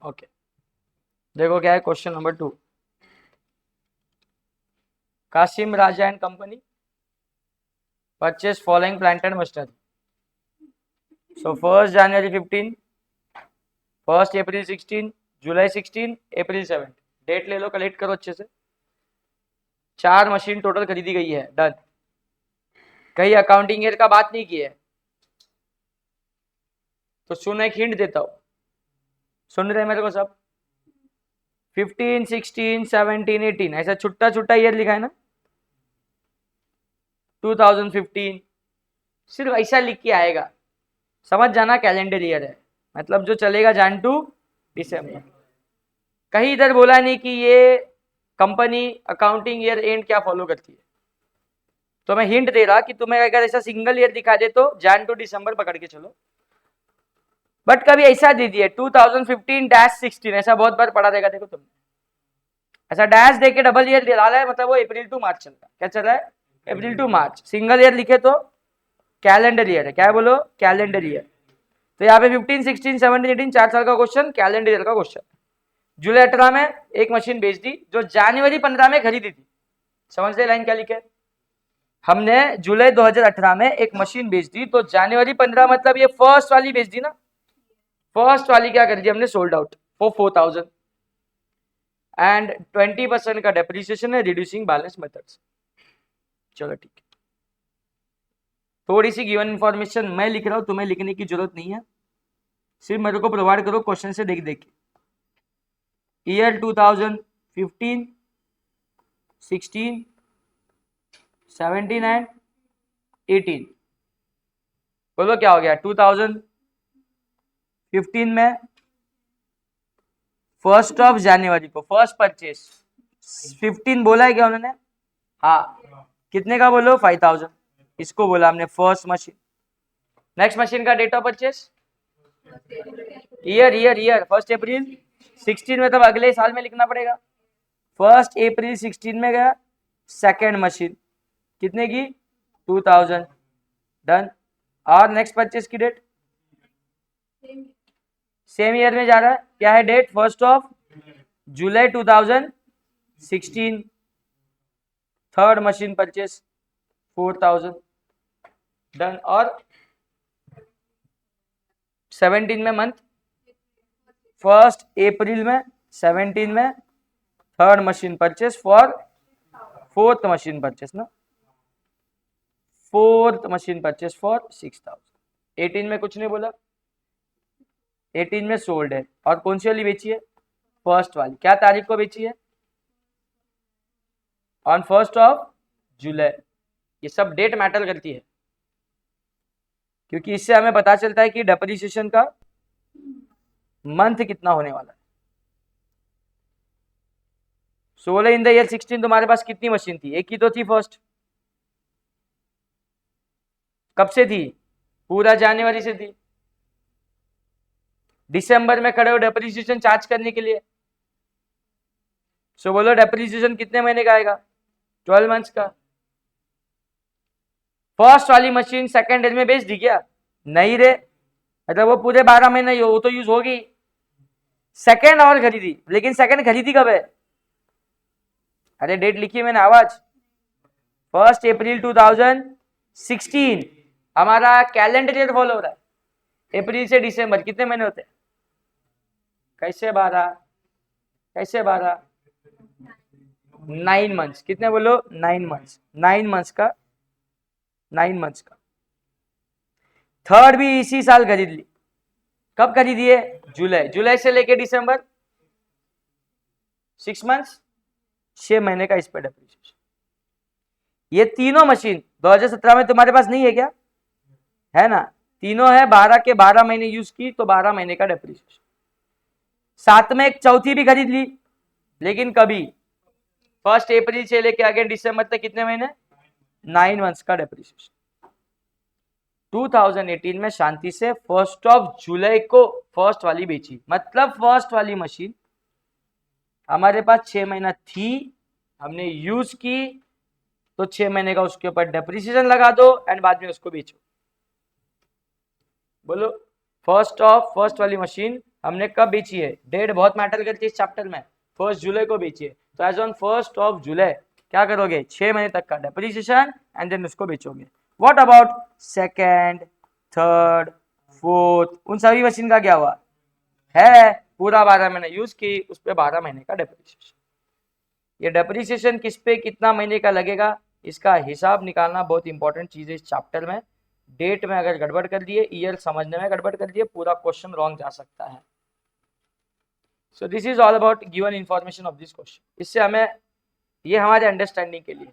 Okay, देखो क्या है question number 2। Qasim Raja and company purchase following plant and machinery. So 1 January 15, 1 April 16, जुलाई 16, अप्रैल 7। डेट ले लो, कलेक्ट करो अच्छे से। 4 मशीन टोटल खरीदी गई है, डन। कहीं अकाउंटिंग ईयर का बात नहीं की है तो सुन, एक हिंट देता हूं, सुन रहे मेरे को सब? 15, 16, 17, 18 ऐसा छुट्टा छुट्टा ईयर लिखा है ना। 2015 सिर्फ ऐसा लिख के आएगा, समझ जाना कैलेंडर ईयर है, मतलब जो चलेगा जन टू दिसंबर। कहीं इधर बोला नहीं कि ये कंपनी अकाउंटिंग ईयर एंड क्या फॉलो करती है। तो मैं हिंट दे रहा कि तुम्हें अगर ऐसा सिंगल ईयर दिखा दे तो जन टू दिसंबर पकड़ के चलो। बट कभी ऐसा दे दिए 2015-16, ऐसा बहुत बार पढ़ा देगा। देखो तुमने ऐसा डैश देके डबल ईयर दिला रहा है, मतलब वो अप्रैल टू मार्च चल रहा है। क्या चल रहा है? अप्रैल टू मार्च। सिंगल ईयर लिखे तो कैलेंडर ईयर है। क्या है बोलो? Calendar year. तो यहाँ पे 15, 16, 17, 18 4 साल का क्वेश्चन, कैलेंडर ईयर का क्वेश्चन। जुलाई 18 में एक मशीन बेच दी जो जनवरी 15 में खरीदी थी। समझ ले लाइन क्या लिखे? हमने जुलाई 2018 में एक मशीन बेच दी तो जनवरी 15 मतलब ये फर्स्ट वाली बेच दी ना। फर्स्ट वाली क्या कर दी हमने? सोल्ड आउट फॉर 4000 एंड 20% का डेप्रिसिएशन है, रिड्यूसिंग बैलेंस मेथड्स। चलो ठीक है, थोड़ी सी गिवन इंफॉर्मेशन मैं लिख रहा हूं, तुम्हें लिखने की जरूरत नहीं है, सिर्फ मेरे को प्रोवाइड करो क्वेश्चन से देख देख के। Year 2015, 16, 17 and 18। बोलो क्या हो गया? 2015 में 1 जनवरी को फर्स्ट परचेस 15 बोला है क्या उन्होंने? हाँ, कितने का बोलो? 5000। इसको बोला हमने फर्स्ट मशीन। नेक्स्ट मशीन का डेट ऑफ परचेस ईयर 1 अप्रैल 16 में, तब अगले साल में लिखना पड़ेगा। 1 अप्रैल 16 में गया सेकेंड मशीन, कितने की? 2000, डन। और नेक्स्ट परचेस की डेट सेम ईयर में जा रहा है। क्या है डेट? 1 जुलाई 2016, थर्ड मशीन परचेस 4000, डन। और 17 में मंथ, 1 अप्रैल में 17 में third machine purchase for fourth machine purchase ना, फोर्थ मशीन परचेस फॉर 6000। 18 में कुछ नहीं बोला, 18 में सोल्ड है। और कौन सी वाली बेची है? फर्स्ट वाली। क्या तारीख को बेची है? ऑन 1 जुलाई। ये सब डेट मैटर करती है, क्योंकि इससे हमें पता चलता है कि डेप्रिसिएशन का मंथ कितना होने वाला है। 16 इन द ईयर 16 तुम्हारे पास कितनी मशीन थी? एक ही तो थी फर्स्ट। कब से थी? पूरा जनवरी से थी। दिसंबर में खड़े हो डेप्रिसिएशन चार्ज करने के लिए। सो बोलो डेप्रिसिएशन कितने महीने का आएगा? 12 मंथ्स का। फर्स्ट वाली मशीन सेकेंड एज में बेच दी क्या? नहीं रे, मतलब वो पूरे 12 महीने वो तो यूज होगी। सेकेंड और खरीदी, लेकिन सेकेंड खरीदी कब है? अरे डेट लिखी मैंने, आवाज। 1 अप्रैल 2016 हमारा कैलेंडर ईयर फॉलो हो रहा है। अप्रैल से दिसंबर कितने महीने होते हैं? कैसे 12? कैसे 12? 9 मंथ्स। कितने बोलो? 9 मंथ्स। 9 मंथ्स का, 9 मंथ्स का। थर्ड भी इसी साल खरीद ली। कब खरीदी है? जुलाई। जुलाई से लेके दिसंबर 6 मंथ्स, 6 महीने का इस पर डेप्रिसिएशन। ये तीनों मशीन 2017 में तुम्हारे पास नहीं है क्या? है ना, तीनों है। 12 के 12 महीने यूज की तो 12 महीने का डेप्रिसिएशन। साथ में एक चौथी भी खरीद ली, लेकिन कभी 1 अप्रैल से लेके अगेन दिसंबर तक कितने महीने? 9 मंथ्स का डेप्रिसिएशन। 2018 में शांति से 1 जुलाई को फर्स्ट वाली बेची, मतलब फर्स्ट वाली मशीन हमारे पास 6 महीना थी, हमने यूज की तो 6 महीने का उसके ऊपर डेप्रिसिएशन लगा दो एंड बाद में उसको बेचो। बोलो फर्स्ट वाली मशीन हमने कब बेची है, डेट बहुत मैटर करती है इस चैप्टर में, 1 जुलाई को बेची है, तो एज ऑन 1 जुलाई क्या करोगे, 6 महीने तक का डेप्रिसिएशन एंड देन उसको बेचोगे। What about second, third, fourth, उन सभी मशीन का क्या हुआ है, पूरा 12 महीने यूज की, उस पर 12 महीने का डेप्रिसिएशन। ये डेप्रिसिएशन किस पे कितना महीने का लगेगा, इसका हिसाब निकालना बहुत इंपॉर्टेंट चीज है इस चैप्टर में। डेट में अगर गड़बड़ कर दिए, ईयर समझने में गड़बड़ कर दिए, पूरा क्वेश्चन रॉन्ग जा सकता है। So this is all about given information of this question. इससे हमें, ये हमारे अंडरस्टैंडिंग के लिए,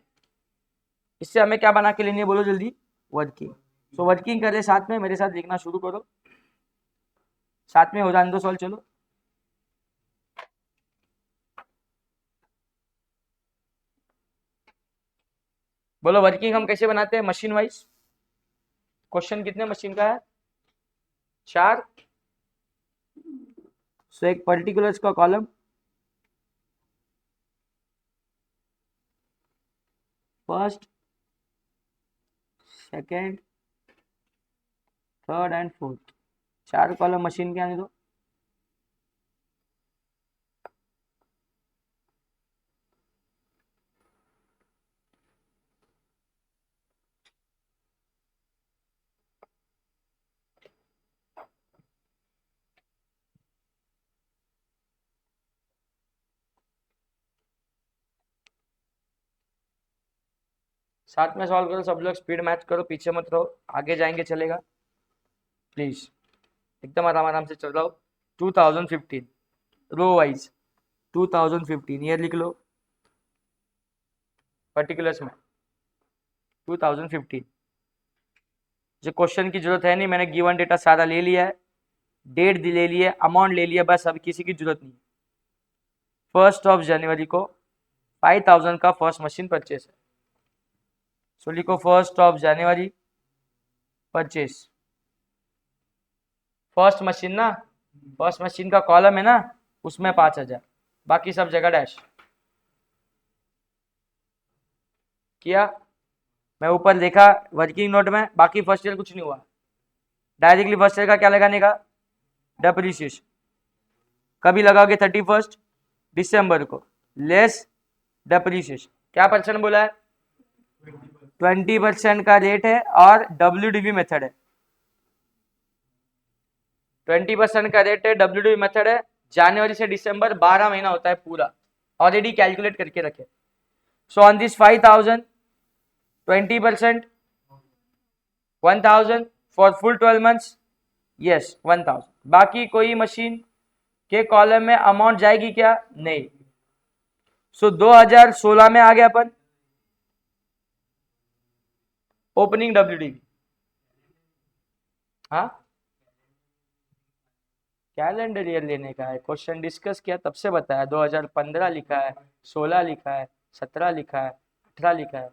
इससे हमें क्या बना के लेनी है बोलो जल्दी, वर्किंग। सो वर्किंग करें साथ में, मेरे साथ लिखना शुरू करो, साथ में हो जाने दो सॉल्व, चलो। बोलो वर्किंग हम कैसे बनाते हैं, मशीन वाइज। क्वेश्चन कितने मशीन का है, 4। सो एक पर्टिकुलर्स का column, first, second, third and fourth, 4 column machine के आने दो। साथ में सॉल्व करो सब लोग, स्पीड मैच करो, पीछे मत रहो, आगे जाएंगे चलेगा, प्लीज एकदम आराम आराम से चल रहा हो। 2015 रो वाइज, 2015 ईयर लिख लो, पर्टिकुलर्स में 2015। जो क्वेश्चन की जरूरत है नहीं, मैंने गिवन डेटा सारा ले लिया है, डेट ले ली है, अमाउंट ले लिया, बस अब किसी की जरूरत नहीं। 1 जनवरी को 5000 का फर्स्ट मशीन परचेस है, सो लिखो 1 जनवरी परचेस। फर्स्ट मशीन ना, फर्स्ट मशीन का कॉलम है ना, उसमें 5000, बाकी सब जगह डैश किया। मैं ऊपर देखा वर्किंग नोट में, बाकी फर्स्ट ईयर कुछ नहीं हुआ, डायरेक्टली फर्स्ट ईयर का क्या लगाने का, डेप्रिसिएशन। कभी लगाओगे 31 दिसंबर को, लेस डेप्रिसिएशन। क्या परसेंट बोला है, 20% का रेट है और WDV मेथड है, 20% का रेट है, WDV मेथड है। जनवरी से दिसंबर 12 महीना होता है पूरा, ऑलरेडी कैलकुलेट करके रखे। So on this 5000, 20%, 1000 for full 12 months, yes 1000। बाकी कोई मशीन के कॉलम में अमाउंट जाएगी क्या, नहीं। सो 2016 में आ गया अपन, ओपनिंग WDV, हाँ कैलेंडर ईयर लेने का है, क्वेश्चन डिस्कस किया तब से बताया, 2015 लिखा है, 16 लिखा है, 17 लिखा है, 18 लिखा है।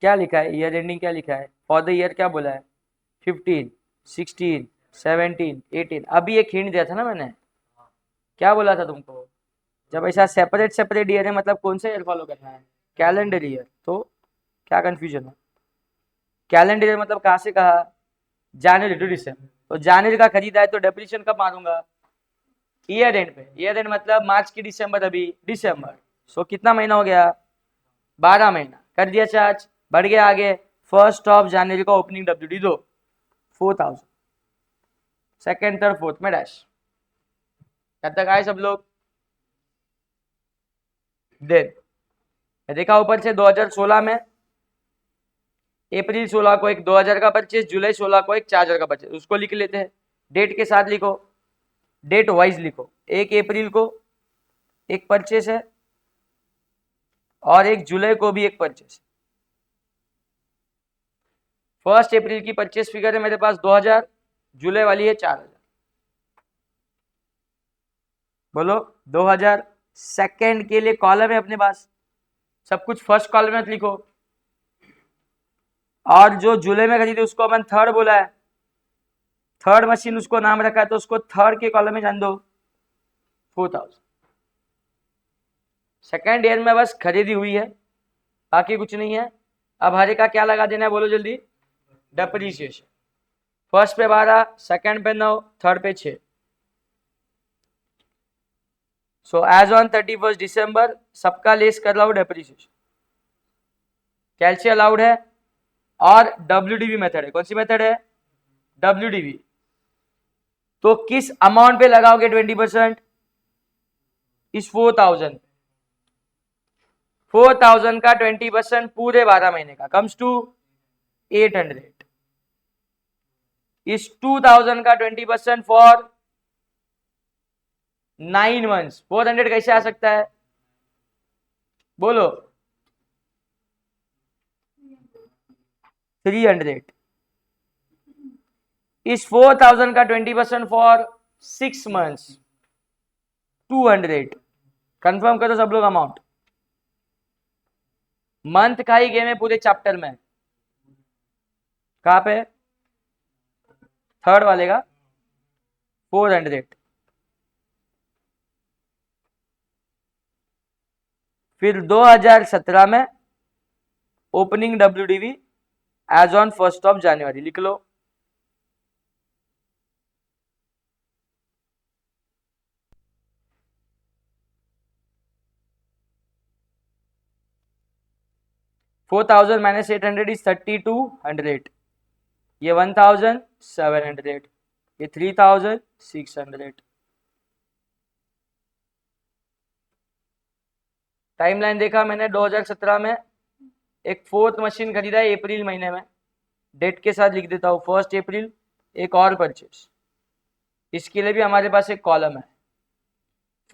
क्या लिखा है, ईयर एंडिंग क्या लिखा है, फॉर द ईयर क्या बोला है, 15, 16, 17, 18। अभी एक हिंट दिया था ना मैंने, क्या बोला था तुमको, जब ऐसा सेपरेट सेपरेट ईयर है मतलब कौन सा ईयर फॉलो करना है, कैलेंडर ईयर। तो क्या कंफ्यूजन है, कैलेंडर ईयर मतलब कहाँ से कहा, जनवरी टू दिसंबर, तो जनवरी का खरीदा है तो डेप्रिसिएशन कब मारूंगा, ईयर एंड पे। ईयर एंड मतलब मार्च की दिसंबर, अभी दिसंबर, सो कितना महीना हो गया, 12 महीना कर दिया चार्ज, बढ़ गया आगे। 1 जनवरी को ओपनिंग WD दो 4000, सेकेंड थर्ड फोर्थ में डैश। कब तक आए सब लोग, देन देखा ऊपर से 2016 में अप्रैल 16 को एक 2000 का परचेज, जुलाई 16 को एक 4000 का परचेज, उसको लिख लेते हैं, डेट के साथ लिखो, डेट वाइज लिखो। 1 अप्रैल को एक परचेज है और 1 जुलाई को भी एक परचेज। 1 अप्रैल की परचेज फिगर है मेरे पास 2000, जुलाई वाली है 4000, बोलो 2000। सेकेंड के लिए कॉलम है अपने पास, सब कुछ फर्स्ट कॉलम में लिखो, और जो जुलाई में खरीदे उसको अपन थर्ड बोला है, थर्ड मशीन उसको नाम रखा है तो उसको थर्ड के कॉलम में जान दो 4000। सेकेंड ईयर में बस खरीदी हुई है, बाकी कुछ नहीं है। अब हर एक का क्या लगा देना है, बोलो जल्दी, डेप्रीसिएशन। फर्स्ट पे 12, सेकंड पे 9, थर्ड पे 6। सो एज ऑन 31 दिसंबर सबका लेस कर रहा हूं डेप्रीसिएशन। कैलसी अलाउड है और WDV मेथड है। कौन सी मेथड है? WDV। तो किस अमाउंट पे लगाओगे 20%? इस 4000 का 20% पूरे 12 महीने का कम्स टू 800। इस 2000 का 20% फॉर 9 मंथ्स 400 कैसे आ सकता है, बोलो? 300। इस 4000 का 20% फॉर 6 मंथ्स 200। कंफर्म करो सब लोग अमाउंट। मंथ का ही गेम है पूरे चैप्टर में। कहां पे? थर्ड वाले का 400। फिर 2017 में ओपनिंग WDV एज ऑन 1 जनवरी लिख लो। $4,000 - 800 इज 3200। ये 1700, ये 3600। टाइमलाइन देखा मैंने 2017 में एक 4th मशीन खरीदा है अप्रैल महीने में। डेट के साथ लिख देता हूँ 1 अप्रैल। एक और परचेज, इसके लिए भी हमारे पास एक कॉलम है।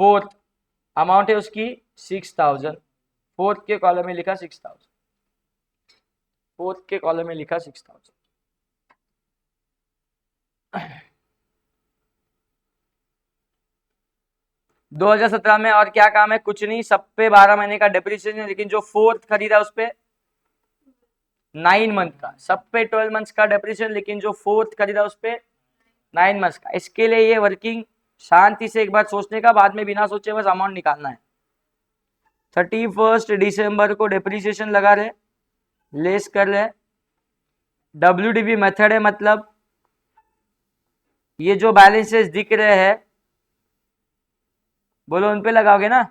4th अमाउंट है उसकी 6000। 4th के कॉलम में लिखा 6000। 4th के कॉलम में लिखा 6000। । 2017 में और क्या काम है? कुछ नहीं, सब पे 12 महीने का डेप्रिसिएशन है, लेकिन जो 4th खरीदा उस पे 9 मंथ का। सब पे 12 मंथ्स का डेप्रिसिएशन, लेकिन जो 4th खरीदा उस पे 9 मंथ्स का। इसके लिए ये वर्किंग शांति से एक बार सोचने का, बाद में बिना सोचे बस अमाउंट निकालना है। 31 दिसंबर को डेप्रिसिएशन लगा रहे, लेस कर रहे। WDV मेथड है, मतलब ये जो बैलेंसेस दिख रहे हैं, बोलो उन पे लगाओगे ना।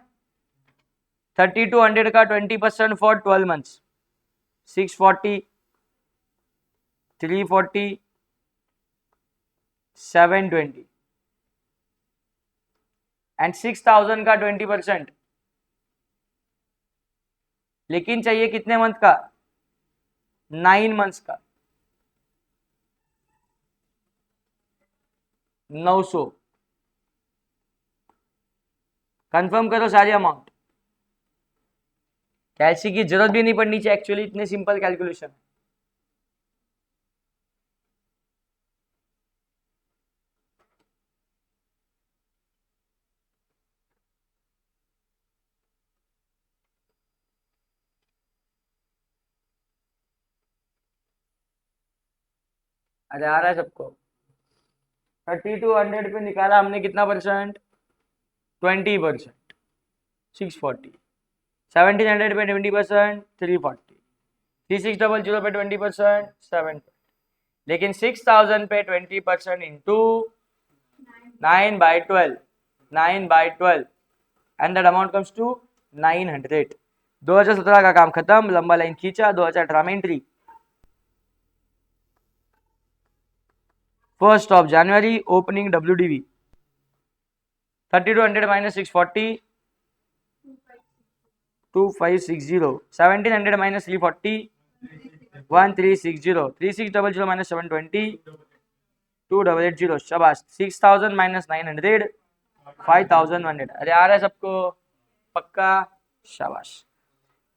3200 का 20% फॉर 12 मंथ्स 640, 340, 720 एंड 6000 का 20%। लेकिन चाहिए कितने मंथ का? 9 मंथ्स का 900। कंफर्म करो सारे अमाउंट। कैलसी की जरूरत भी नहीं पड़नी चाहिए एक्चुअली, इतने सिंपल कैलकुलेशन। अरे आ रहा है सबको? 3200 पे निकाला हमने कितना परसेंट? 20%, 640। 1700 पे 20%, 340। 3600 पे 20%, 720। लेकिन 6000 पे 20% into 9/12, 9/12 and that amount comes to 900। 2017 का काम खत्म, लंबा लाइन खींचा। 2018 में एंट्री 1 जनवरी ओपनिंग WDV 3200 - 640 2560। 1700 - 340 1360। 3600 - 720 2880। शाबाश। 6000 - 900 5100। अरे आ रहा है सबको? पक्का? शाबाश।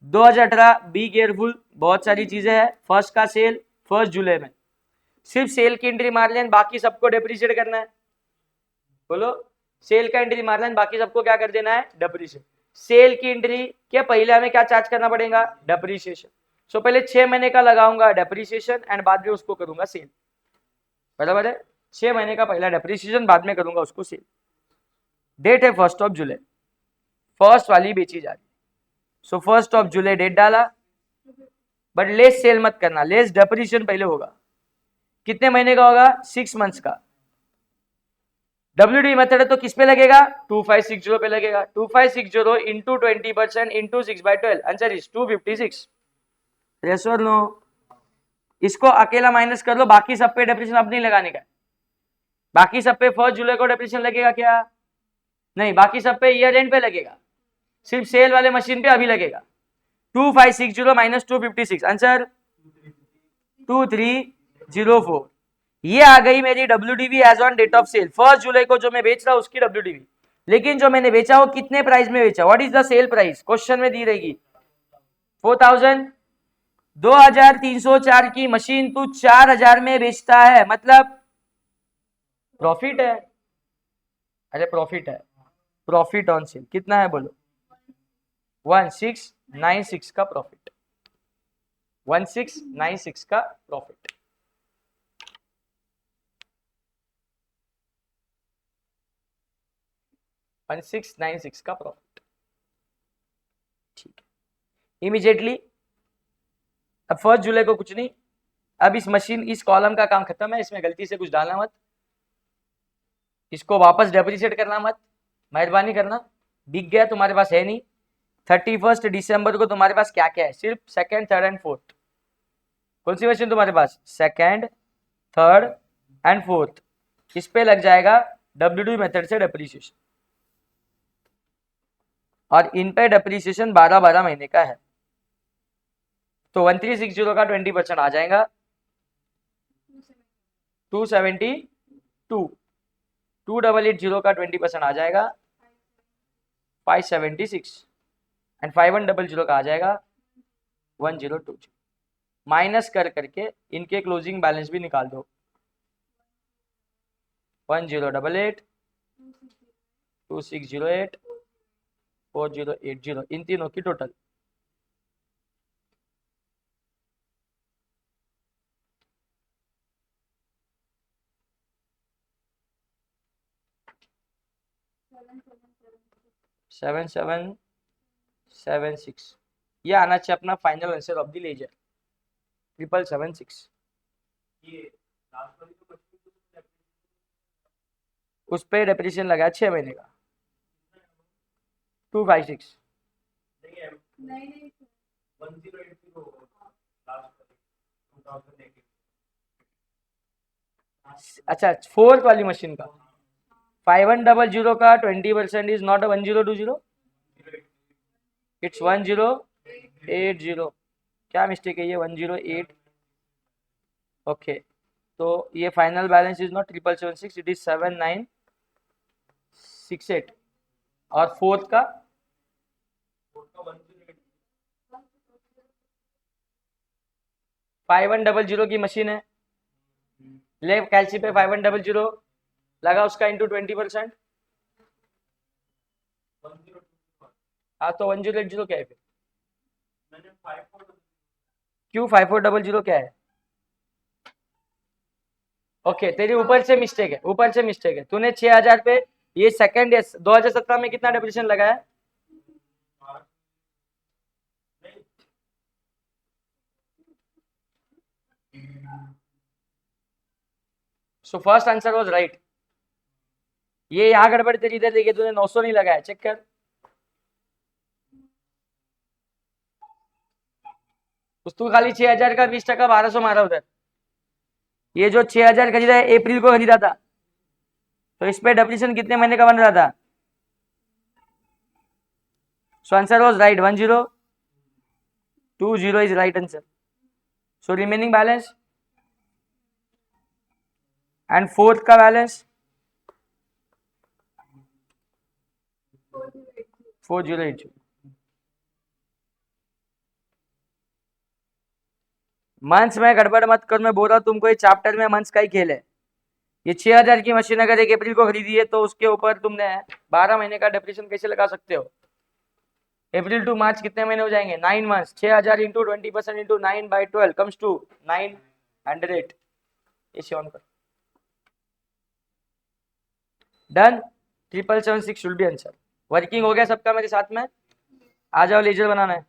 2018 बी केयरफुल, बहुत सारी चीजें हैं। फर्स्ट का सेल 1 जुलाई में, सिर्फ सेल की एंट्री मार लें, बाकी सबको डेप्रिशिएट करना है। बोलो, सेल का एंट्री मार लें, बाकी सबको क्या कर देना है? डेप्रिशिएट। सेल की एंट्री के पहले हमें क्या चार्ज करना पड़ेगा? डेप्रिशिएशन। सो पहले 6 महीने का लगाऊंगा डेप्रिशिएशन एंड बाद में उसको करूंगा सेल। बराबर है? 6 महीने का पहला डेप्रिशिएशन, बाद में करूंगा उसको सेल। डेट है 1 जुलाई। फर्स्ट वाली बेची जा रही। सो 1 जुलाई डेट डाला, बट लेस सेल मत करना, लेस डेप्रिसिएशन पहले होगा। कितने महीने का होगा? 6 मंथ्स का। WD मेथड है तो किस पे लगेगा? 2560 पे लगेगा। 2560 into 20% into 6/12, answer is 256। Yes और नो? इसको अकेला माइनस कर लो, बाकी सब पे डेप्रिसिएशन अब नहीं लगाने का। बाकी सब पे 1 जुलाई को डेप्रिसिएशन लगेगा क्या? नहीं, बाकी सब पे ईयर एंड पे लगेगा, सिर्फ सेल वाले मशीन पे अभी लगेगा। 2560 माइनस 256, आंसर 2304। ये आ गई मेरी WDV as on date of sale. 1 जुलाई को जो मैं बेच रहा हूं उसकी WDV, लेकिन जो मैंने बेचा वो कितने प्राइस में बेचा? What is the sale price? Question में दी रहेगी 4000। 2304 की मशीन तू 4000 में बेचता है, मतलब प्रॉफिट है। अरे प्रॉफिट है, प्रॉफिट ऑन सेल कितना है बोलो? 1696 का प्रॉफिट, 1696 का प्रॉफिट। $1696 का प्रॉफिट, ठीक है। इमीडिएटली अब 1 जुलाई को कुछ नहीं, अब इस मशीन, इस कॉलम का काम खत्म है, इसमें गलती से कुछ डालना मत, इसको वापस डेप्रिसिएट करना मत, मेहरबानी करना। बिक गया, तुम्हारे पास है नहीं। 31 दिसंबर को तुम्हारे पास क्या क्या है? सिर्फ सेकंड, थर्ड एंड फोर्थ। कौन सी मशीन तुम्हारे पास? Second, third and fourth. इस पे लग जाएगा WD मेथड से डेप्रिसिएशन, और इन पे डेप्रिसिएशन 12 महीने का है, तो 1360 का 20% आ जाएगा 272। 2880 का 20% आ जाएगा 576, एंड 5100 का आ जाएगा 1020। माइनस कर करके इनके क्लोजिंग बैलेंस भी निकाल दो। 1088, 2608, 4080, इन तीनों की टोटल। सेवन 776, ये आना चाहिए अपना final answer of the ledger 776। उस पे डेप्रिसिएशन लगा 6 महीने का 256। अच्छा, फोर्थ वाली मशीन का 5100 का 20% इज नॉट 1020, इट्स 1080। क्या मिस्टेक है ये? 108। ओके, तो ये final balance is not 776, it is 7968। और फोर्थ का 5100 की मशीन है, ले कैल्सी पे 5100 लगा, उसका इंटू 20%। हाँ, तो 1080 क्या है फिर? क्यों 5400 क्या है? ओके, तेरी ऊपर से मिस्टेक है, ऊपर से मिस्टेक है। तूने 6000 पे ये सेकंड 2017 में कितना डेप्रिसिएशन लगाया? So first answer was right. ये यहाँ गड़बड़ तेरी इधर देखिए, तूने 900 नहीं लगाया, चेक कर। उस तू खाली 6000 का 20% 1200 मारा उधर। ये जो 6000 खरीदा है अप्रैल को खरीदा था, तो इस पे डेप्रिसिएशन कितने महीने का बन रहा था? So answer was right, 1020 is right answer. So remaining balance and fourth का बैलेंस 4080। मंथ्स में गड़बड़ मत कर, मैं बोल रहा हूँ तुमको, ये चैप्टर में मंथ्स का ही खेल है। ये 6000 की मशीन अगर 1 अप्रैल को खरीदी है तो उसके ऊपर तुमने 12 महीने का डेप्रिसिएशन कैसे लगा सकते हो? अप्रैल टू मार्च कितने महीने हो जाएंगे? 9 months. 6000 into 20% into 9/12 comes to 900। इसे ऑन कर। Done. 776 should be answer. Working हो गया सबका मेरे साथ में? आ जाओ, लेजर बनाना है।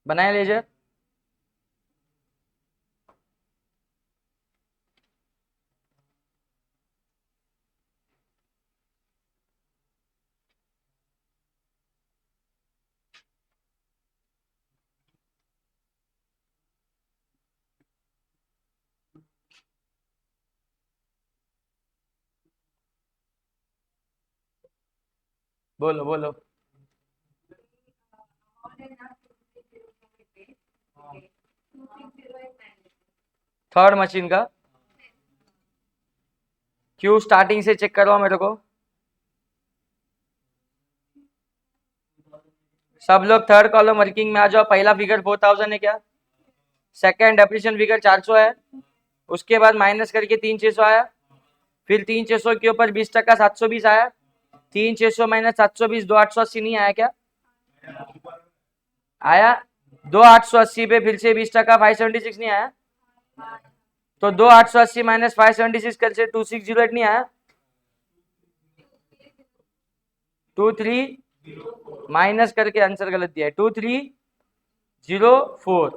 बनाए लेजर। बोलो बोलो। थर्ड मशीन का क्यों, स्टार्टिंग से चेक करवाओ मेरे को। सब लोग थर्ड कॉलम वर्किंग में आ जाओ। पहला फिगर 4000 है क्या? सेकंड डेप्रिसिएशन फिगर 400 है। उसके बाद माइनस करके 3600 आया। फिर 3600 के ऊपर 20% 720 आया। 3600 माइनस 720 2880 नहीं आया क्या? आया। 2880 पे फिर से 20% 576 नहीं आया? तो 2880 माइनस 576 कर से 2608 नहीं आया? 23 माइनस करके आंसर गलत दिया है, 2304।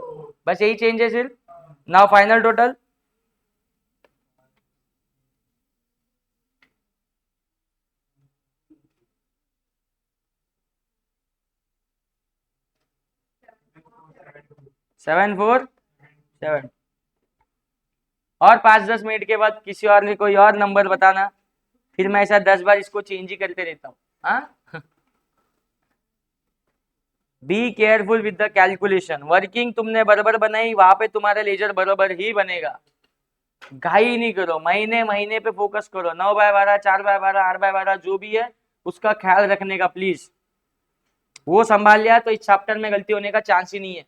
बस यही चेंज है सिर्फ। Now final total. Seven four seven. और 5-10 मिनट के बाद किसी और ने कोई और नंबर बताना, फिर मैं ऐसा 10 बार इसको चेंज ही करते रहता हूँ। हाँ, be careful with the calculation. Working तुमने बराबर बनाई, वहां पे तुम्हारा लेजर बराबर ही बनेगा। घाई नहीं करो, महीने महीने पे फोकस करो। 9/12 4/12 8/12 जो भी है उसका ख्याल रखने का प्लीज। वो संभाल लिया तो इस चैप्टर में गलती होने का चांस ही नहीं है।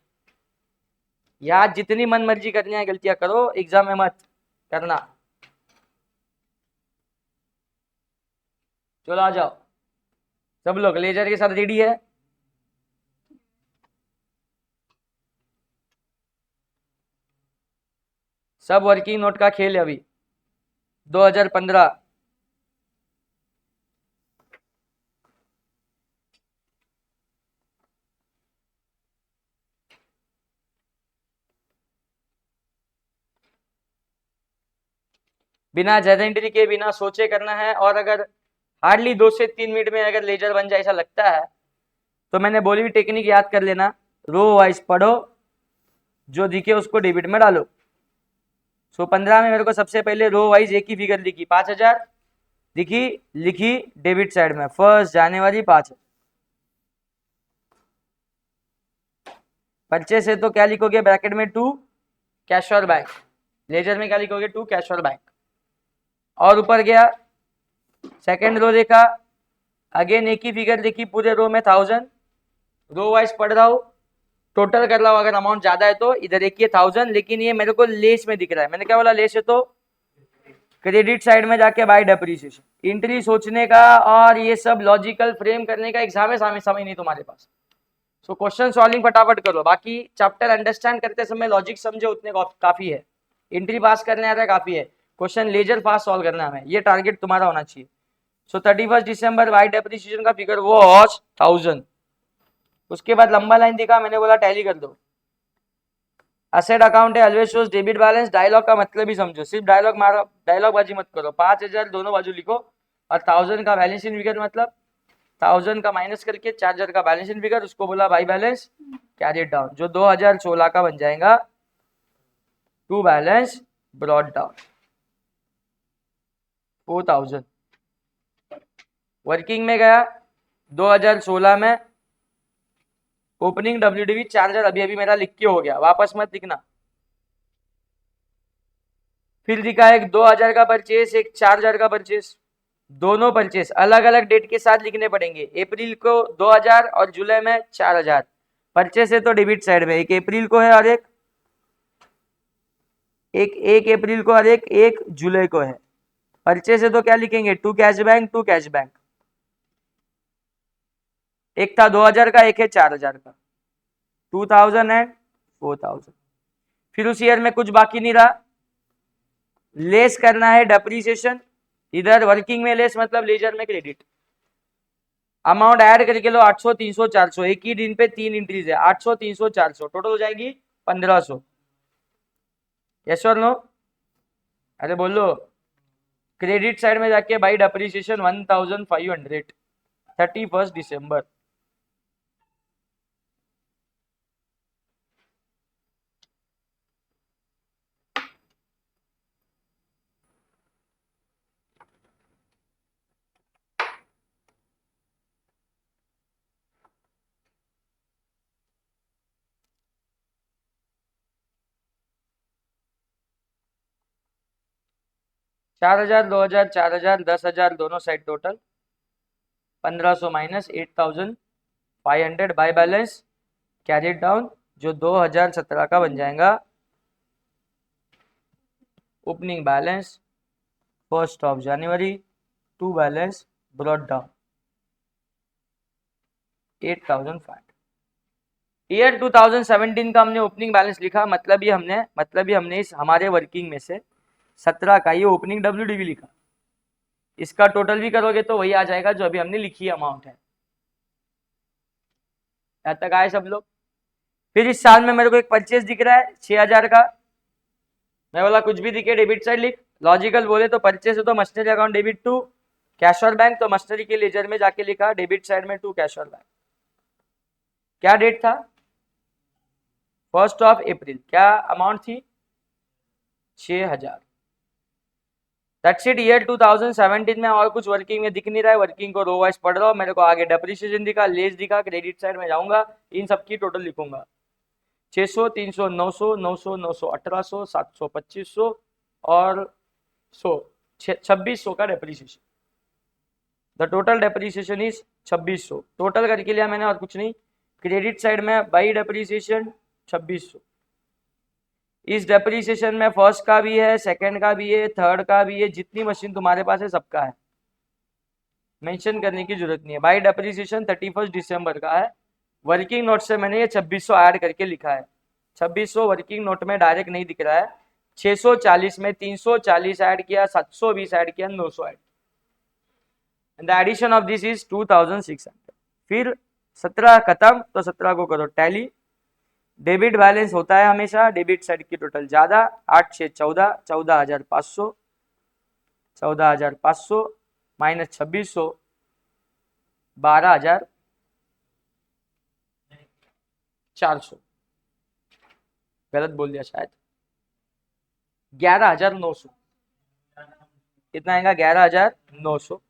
यार जितनी मन मर्जी करनी है गलतियां करो, एग्जाम में मत करना। चलो आ जाओ, सब लोग लेजर के साथ रेडी है? सब वर्किंग नोट का खेल है अभी 2015। बिना जेडेंट्री के बिना सोचे करना है। और अगर हार्डली 2 से 3 मिनट में अगर लेजर बन जाए ऐसा लगता है तो मैंने बोली हुई टेक्निक याद कर लेना। रो वाइज पढ़ो, जो दिखे उसको डेबिट में डालो। सो 15 में मेरे को सबसे पहले रो वाइज एक ही फिगर दिखी 5000 दिखी, लिखी डेबिट साइड में 1 जनवरी 5। परचेस है तो क्या लिखोगे ब्रैकेट में 2 कैश और बैंक। लेजर में क्या लिखोगे 2 कैश और बैंक। और ऊपर गया सेकेंड रो देखा, अगेन एक ही फिगर देखी पूरे रो में 1000। रो वाइज पढ़ रहा हूँ, टोटल कर रहा हूँ। अगर अमाउंट ज्यादा है तो इधर एक 1000, लेकिन ये मेरे को लेस में दिख रहा है। मैंने क्या बोला, लेस है तो क्रेडिट साइड में जाके बाय डेप्रिसिएशन। एंट्री सोचने का और ये सब लॉजिकल फ्रेम करने का एग्जाम है, समय नहीं तुम्हारे पास। सो क्वेश्चन सॉल्विंग फटाफट करो, बाकी चैप्टर अंडरस्टैंड करते समय लॉजिक समझे उतने काफी है। एंट्री पास करने आ रहा है काफी है, क्वेश्चन लेजर फास्ट सॉल्व करना है, ये टारगेट तुम्हारा होना चाहिए। सो 31 दिसंबर बाय डेप्रिसिएशन का फिगर वॉज 1000। उसके बाद लंबा लाइन दिखा, मैंने बोला टैली कर दो। असेट अकाउंट है always shows debit balance. Dialogue का मतलब ही समझो, सिर्फ डायलॉग मारो, डायलॉग बाजी मत करो। 5000 दोनों बाजू लिखो और 1000 का बैलेंस इन फिगर, मतलब 1000 का माइनस करके 4000 का बैलेंस इन फिगर, उसको बोला बाई बैलेंस कैरी डाउन, जो 2016 का बन जाएगा to balance brought down 4000। Working में गया 2016 में ओपनिंग WDV 4000 अभी अभी मेरा लिख के हो गया, वापस मत लिखना। फिर दिखा एक 2000 का परचेस, एक 4000 का परचेस। दोनों परचेस अलग अलग डेट के साथ लिखने पड़ेंगे। अप्रैल को 2000 और जुलाई में 4000। परचेस है तो डेबिट साइड में एक अप्रैल को है और एक अप्रैल को और एक जुलाई को है। परचेस है तो क्या लिखेंगे, 2 कैश बैंक 2 कैश बैंक। एक था 2000 का, एक है 4000 का, 2000 एंड 4000। फिर उस ईयर में कुछ बाकी नहीं रहा, लेस करना है डेप्रिसिएशन। इधर वर्किंग में लेस मतलब लेजर में क्रेडिट। अमाउंट ऐड करके लो 800 300 400, एक ही दिन पे 3 एंट्रीज है, 800 300 400 टोटल हो जाएगी 1500। यस और नो? अरे बोलो। क्रेडिट साइड में जाके बाई डेप्रिसिएशन 1500 31 दिसंबर। चार हजार, 2000, 4000, 10,000 दोनों side total 1500 minus 8500 by balance carried down जो 2017 का बन जाएगा opening balance 1 to balance brought down 8500। Year 2017 का हमने ओपनिंग बैलेंस लिखा, मतलब ये हमने इस हमारे वर्किंग में से 17 का ये ओपनिंग WDV लिखा। इसका टोटल भी करोगे तो वही आ जाएगा जो अभी हमने लिखी अमाउंट है। यहाँ तक आए सब लोग? फिर इस साल में मेरे को एक परचेज दिख रहा है 6000 का। मैं बोला कुछ भी दिखे डेबिट साइड लिख। लॉजिकल बोले तो परचेज है तो machinery account debit to cash और बैंक, तो मशीनरी के लेजर में जाके लिखा डेबिट साइड में टू कैश और बैंक। क्या डेट था? 1 अप्रैल। क्या अमाउंट थी? 6000। That's it. ईयर 2017 में और कुछ वर्किंग में दिख नहीं रहा है, वर्किंग को रो वाइज पढ़ रहा हूँ। मेरे को आगे डेप्रिसिएशन दिखा, लेज दिखा, क्रेडिट साइड में जाऊंगा, इन सबकी टोटल लिखूंगा। 600 300 900 900 900 1800 700 2500 और 100 2600 का depreciation. The total depreciation is 2600। Total करके लिया मैंने और कुछ नहीं। क्रेडिट साइड में बाई डेप्रिसिएशन 2600। इस डेप्रिसिएशन में फर्स्ट का भी है, सेकंड का भी है, थर्ड का भी है, जितनी मशीन तुम्हारे पास है सबका है, मेंशन करने की जरूरत नहीं है। बाई डेप्रिसिएशन 31 दिसंबर का है। वर्किंग नोट से मैंने ये 2600 ऐड करके लिखा है। 2600 वर्किंग नोट में डायरेक्ट नहीं दिख रहा है। 640 में 340 ऐड किया, 720 ऐड किया, 900 add. The addition of this is 2600। फिर 17 खत्म तो 17 को करो टैली। डेबिट बैलेंस होता है हमेशा डेबिट साइड की टोटल ज्यादा। 8 6 14 14500 14500 माइनस 2600 12400। गलत बोल दिया शायद। 11900। कितना आएगा? 11900।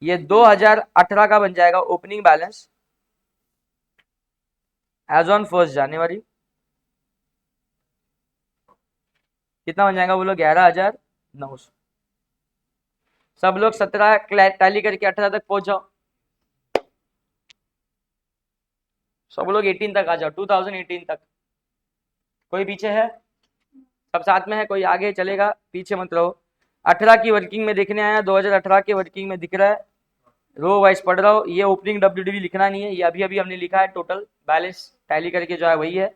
ये 2018 का बन जाएगा ओपनिंग बैलेंस एज ऑन 1 जनवरी। कितना बन जाएगा बोलो? 11900। सब लोग 17 टैली करके 18 तक पहुंच जाओ। सब लोग 18 तक आ जाओ, 2018 तक। कोई पीछे है? सब साथ में है? कोई आगे चलेगा? पीछे मत रहो। 18 की वर्किंग में देखने आया, 2018 के वर्किंग में दिख रहा है, रो वाइज पढ़ रहा हूँ। ये ओपनिंग WDV लिखना नहीं है, ये अभी अभी हमने लिखा है, टोटल बैलेंस टैली करके जो है वही है।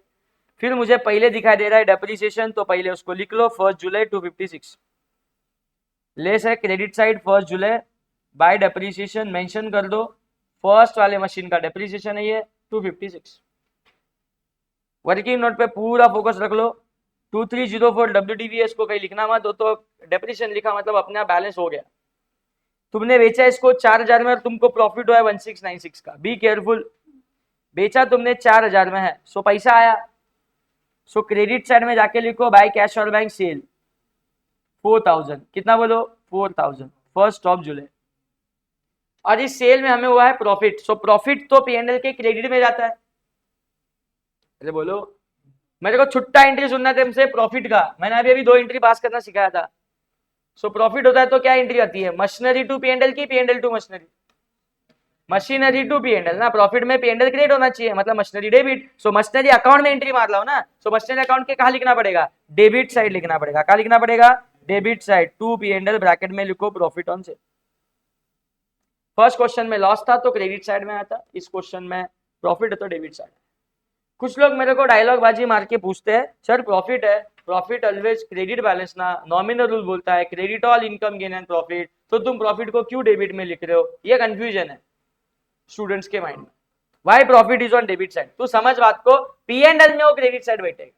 फिर मुझे पहले दिखाई दे रहा है डेप्रिसिएशन, तो पहले उसको लिख लो 1 जुलाई 256। लेस है क्रेडिट साइड 1 जुलाई बाय डेप्रिसिएशन मेंशन कर दो। फर्स्ट वाले मशीन का डेप्रिसिएशन है ये 256। वर्किंग नोट पे पूरा फोकस रख लो। 2304 WDVS को कहीं लिखना मत, तो डेप्रिसिएशन लिखा मतलब अपना बैलेंस हो गया। तुमने बेचा इसको 4000 में और तुमको प्रॉफिट हुआ है 1696 का। Be careful. बेचा तुमने 4000 में है, सो पैसा आया। सो क्रेडिट साइड में जाके लिखो बाय कैश और बैंक सेल 4000। कितना बोलो? 4000 1 जुलाई। और इस सेल में हमें हुआ है प्रॉफिट, सो प्रॉफिट तो P&L के क्रेडिट में जाता है। अरे बोलो, मेरे को छुट्टा एंट्री सुनना था तुमसे प्रॉफिट का। मैंने अभी अभी 2 एंट्री पास करना सिखाया था। सो प्रॉफिट होता है तो क्या एंट्री आती है? मशीनरी टू P&L की, P&L to machinery. Machinery to P&L ना, प्रॉफिट में P&L क्रेडिट होना चाहिए, मतलब मशीनरी डेबिट। सो मशीनरी अकाउंट में एंट्री मार लो ना। सो मशीनरी अकाउंट के कहाँ लिखना पड़ेगा? डेबिट साइड लिखना पड़ेगा। कहाँ लिखना पड़ेगा? Debit side to P&L bracket में लिखो प्रॉफिट ऑन से। फर्स्ट क्वेश्चन में लॉस था तो क्रेडिट साइड में आया था, इस क्वेश्चन में प्रॉफिट है तो डेबिट साइड। कुछ लोग मेरे को डायलॉग बाजी मार के पूछते हैं, सर प्रॉफिट है, प्रॉफिट ऑलवेज क्रेडिट बैलेंस ना, नॉमिनल रूल बोलता है credit all income gain and profit, तो तुम प्रॉफिट को क्यों डेबिट में लिख रहे हो? ये कंफ्यूजन है। स्टूडेंट्स के माइंड में। Why profit is on debit side, तू समझ बात को, पी एंड एल में वो क्रेडिट साइड बैठेगा।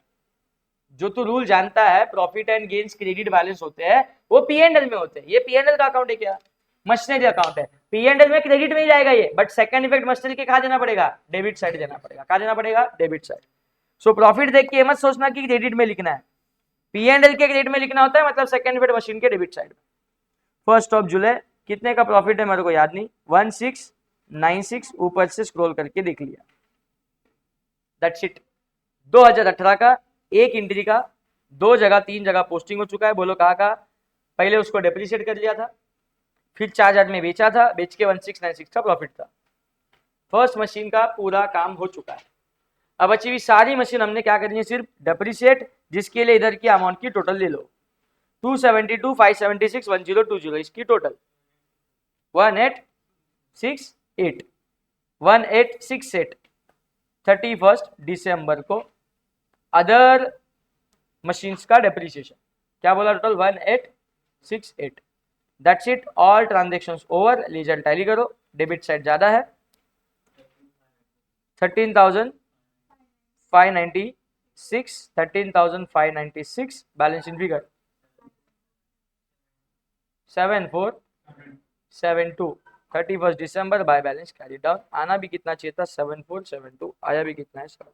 जो तू रूल जानता है profit and gains credit balance होते हैं, वो पी एंड एल में होते हैं। ये पी एंड एल का अकाउंट है क्या, मशीनरी अकाउंट है, पी एंड एल में क्रेडिट में ही जाएगा ये, बट सेकंड इफेक्ट मशीनरी के कहा देना पड़ेगा, डेबिट साइड देना पड़ेगा। कहा देना पड़ेगा, डेबिट साइड। सो प्रॉफिट देख के मत सोचना कि क्रेडिट में लिखना है, पी एंड एल के क्रेडिट में लिखना होता है, मतलब सेकंड इफेक्ट मशीन के डेबिट साइड में। 1 जुलाई कितने का प्रॉफिट है मेरे को याद नहीं, 1696, ऊपर से स्क्रॉल करके देख लिया, दैट्स इट। 2018 का एक एंट्री का 2 जगह 3 जगह पोस्टिंग हो चुका है। बोलो कहा पहले उसको डेप्रिशिएट कर लिया था, फिर 4000 में बेचा था, बेच के 1696 का प्रॉफिट था। फर्स्ट मशीन का पूरा काम हो चुका है। अब बची हुई सारी मशीन हमने क्या करनी है, सिर्फ डेप्रिशिएट, जिसके लिए इधर की अमाउंट की टोटल ले लो, 272, 576, 1020, इसकी टोटल 1868, 1868 31 दिसंबर को अदर मशीन्स का डेप्रिसिएशन। क्या बोला total, 1868। That's it, all transactions over. Ledger tally करो, डेबिट साइड ज्यादा है, 13,596, बैलेंस इन फिगर 7472, 31 दिसंबर बाय बैलेंस कैरी डाउन। आना भी कितना चाहिए था, 7472, आया भी कितना है 7।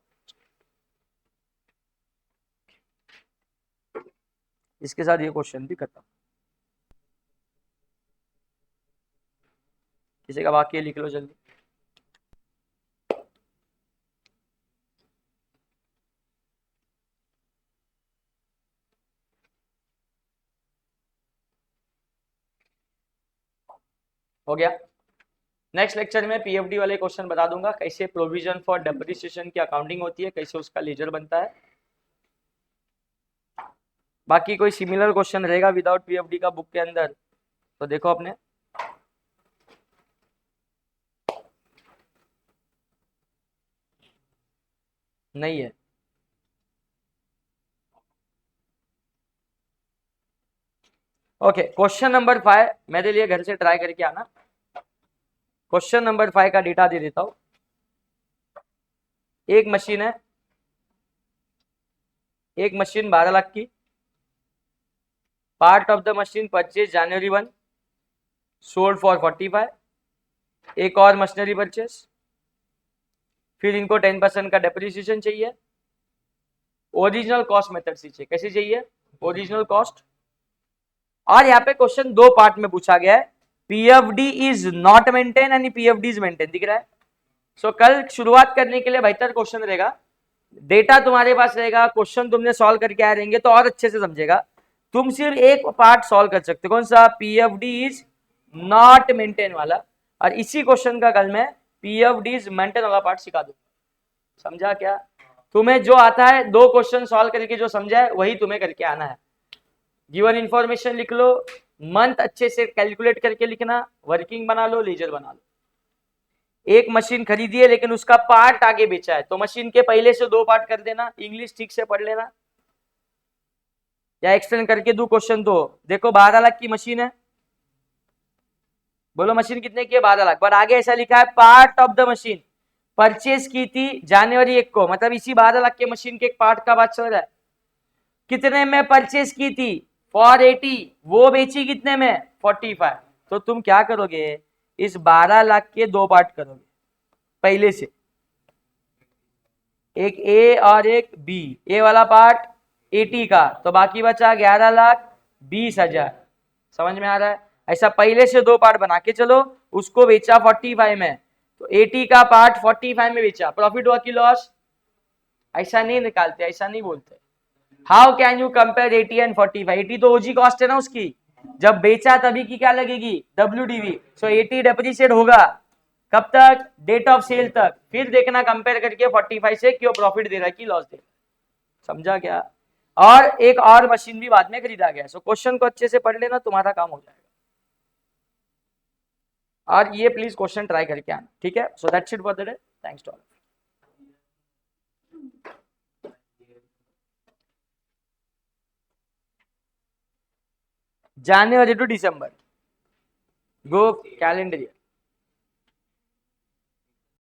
इसके साथ ये क्वेश्चन भी खत्म। किसी का वाक्य लिख लो जल्दी। हो गया। नेक्स्ट लेक्चर में पीएफडी वाले क्वेश्चन बता दूंगा, कैसे प्रोविजन फॉर डेप्रिसिएशन की अकाउंटिंग होती है, कैसे उसका लेजर बनता है। बाकी कोई सिमिलर क्वेश्चन रहेगा विदाउट पीएफडी का बुक के अंदर तो देखो अपने। नहीं है, ओके। क्वेश्चन नंबर 5 मेरे लिए घर से ट्राई करके आना। क्वेश्चन नंबर 5 का डेटा दे देता हूं। एक मशीन है, एक मशीन 12 लाख की, part of the machine purchase January 1, sold for 45। एक और मशीनरी परचेज, फिर इनको 10% का डेप्रिसिएशन चाहिए। ओरिजिनल कॉस्ट मेथड से चाहिए, कैसे चाहिए, ओरिजिनल कॉस्ट। और यहाँ पे क्वेश्चन 2 पार्ट में पूछा गया है, PFD is not maintain and PFD is maintain, दिख रहा है। सो कल शुरुआत करने के लिए बेहतर क्वेश्चन रहेगा, डेटा तुम्हारे पास रहेगा, क्वेश्चन तुमने सॉल्व करके आए रहेंगे तो और अच्छे से समझेगा। तुम सिर्फ एक पार्ट सॉल्व कर सकते हो, कौन सा, पीएफडी इज नॉट मेंटेन वाला। और इसी क्वेश्चन का कल मैं पीएफडी इज मेंटेन वाला पार्ट सिखा दूंगा। समझा क्या, तुम्हें जो आता है 2 क्वेश्चन सॉल्व करके जो समझा है वही तुम्हें करके आना है। गिवन इंफॉर्मेशन लिख लो, मंथ अच्छे से कैलकुलेट करके लिखना, वर्किंग बना लो, लेजर बना लो। एक मशीन खरीदी है लेकिन उसका पार्ट आगे बेचा है, तो मशीन के पहले से 2 पार्ट कर देना, इंग्लिश ठीक से पढ़ लेना। या एक्सप्लेन करके दो क्वेश्चन तो देखो, 12 लाख की मशीन है, बोलो मशीन कितने की है, 12 लाख, पर आगे ऐसा लिखा है part of the machine purchase की थी जनवरी 1 को, मतलब इसी 12 लाख के मशीन के एक पार्ट का बात चल रहा है। कितने में परचेज की थी, फॉर 80, वो बेची कितने में, 45। तो तुम क्या करोगे, इस 12 लाख के 2 पार्ट करोगे पहले से, एक ए और एक बी। ए वाला पार्ट 80 का, तो बाकी बचा 11,20,000। समझ में आ रहा है, ऐसा पहले से 2 पार्ट बना के चलो। उसको बेचा 45 में, तो 80 का पार्ट 45 में बेचा, प्रॉफिट हुआ कि लॉस, ऐसा नहीं निकालते, ऐसा नहीं बोलते। How can you compare 80 and 45, 80 तो ओजी कॉस्ट है ना उसकी, जब बेचा तभी की क्या लगेगी, डब्ल्यूडीवी। सो 80 डेप्रिशिएट होगा कब तक, डेट ऑफ सेल तक, फिर देखना कंपेयर करके 45 से क्यों प्रॉफिट दे रहा है कि लॉस दे रहा है। समझा क्या। और एक और मशीन भी बाद में खरीदा गया। सो क्वेश्चन को अच्छे से पढ़ लेना, तुम्हारा काम हो जाएगा। और ये प्लीज क्वेश्चन ट्राई करके आना, ठीक है। So that's it for the day, thanks to all. जनवरी टू दिसंबर, गो कैलेंडर ईयर।